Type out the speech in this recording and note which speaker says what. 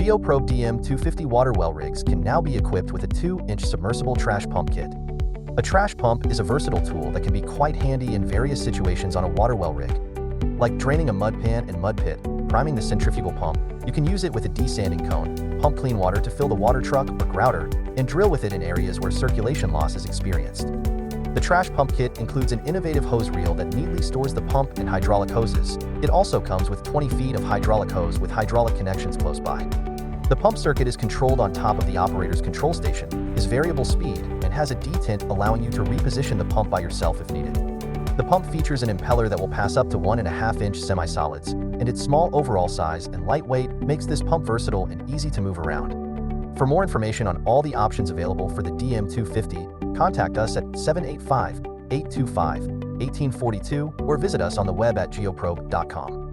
Speaker 1: GeoProbe DM250 water well rigs can now be equipped with a 2-inch submersible trash pump kit. A trash pump is a versatile tool that can be quite handy in various situations on a water well rig. Like draining a mud pan and mud pit, priming the centrifugal pump, you can use it with a desanding cone, pump clean water to fill the water truck or grouter, and drill with it in areas where circulation loss is experienced. The trash pump kit includes an innovative hose reel that neatly stores the pump and hydraulic hoses. It also comes with 20 feet of hydraulic hose with hydraulic connections close by. The pump circuit is controlled on top of the operator's control station, is variable speed, and has a detent allowing you to reposition the pump by yourself if needed. The pump features an impeller that will pass up to 1.5-inch semi-solids, and its small overall size and lightweight makes this pump versatile and easy to move around. For more information on all the options available for the DM250, contact us at 785-825-1842 or visit us on the web at geoprobe.com.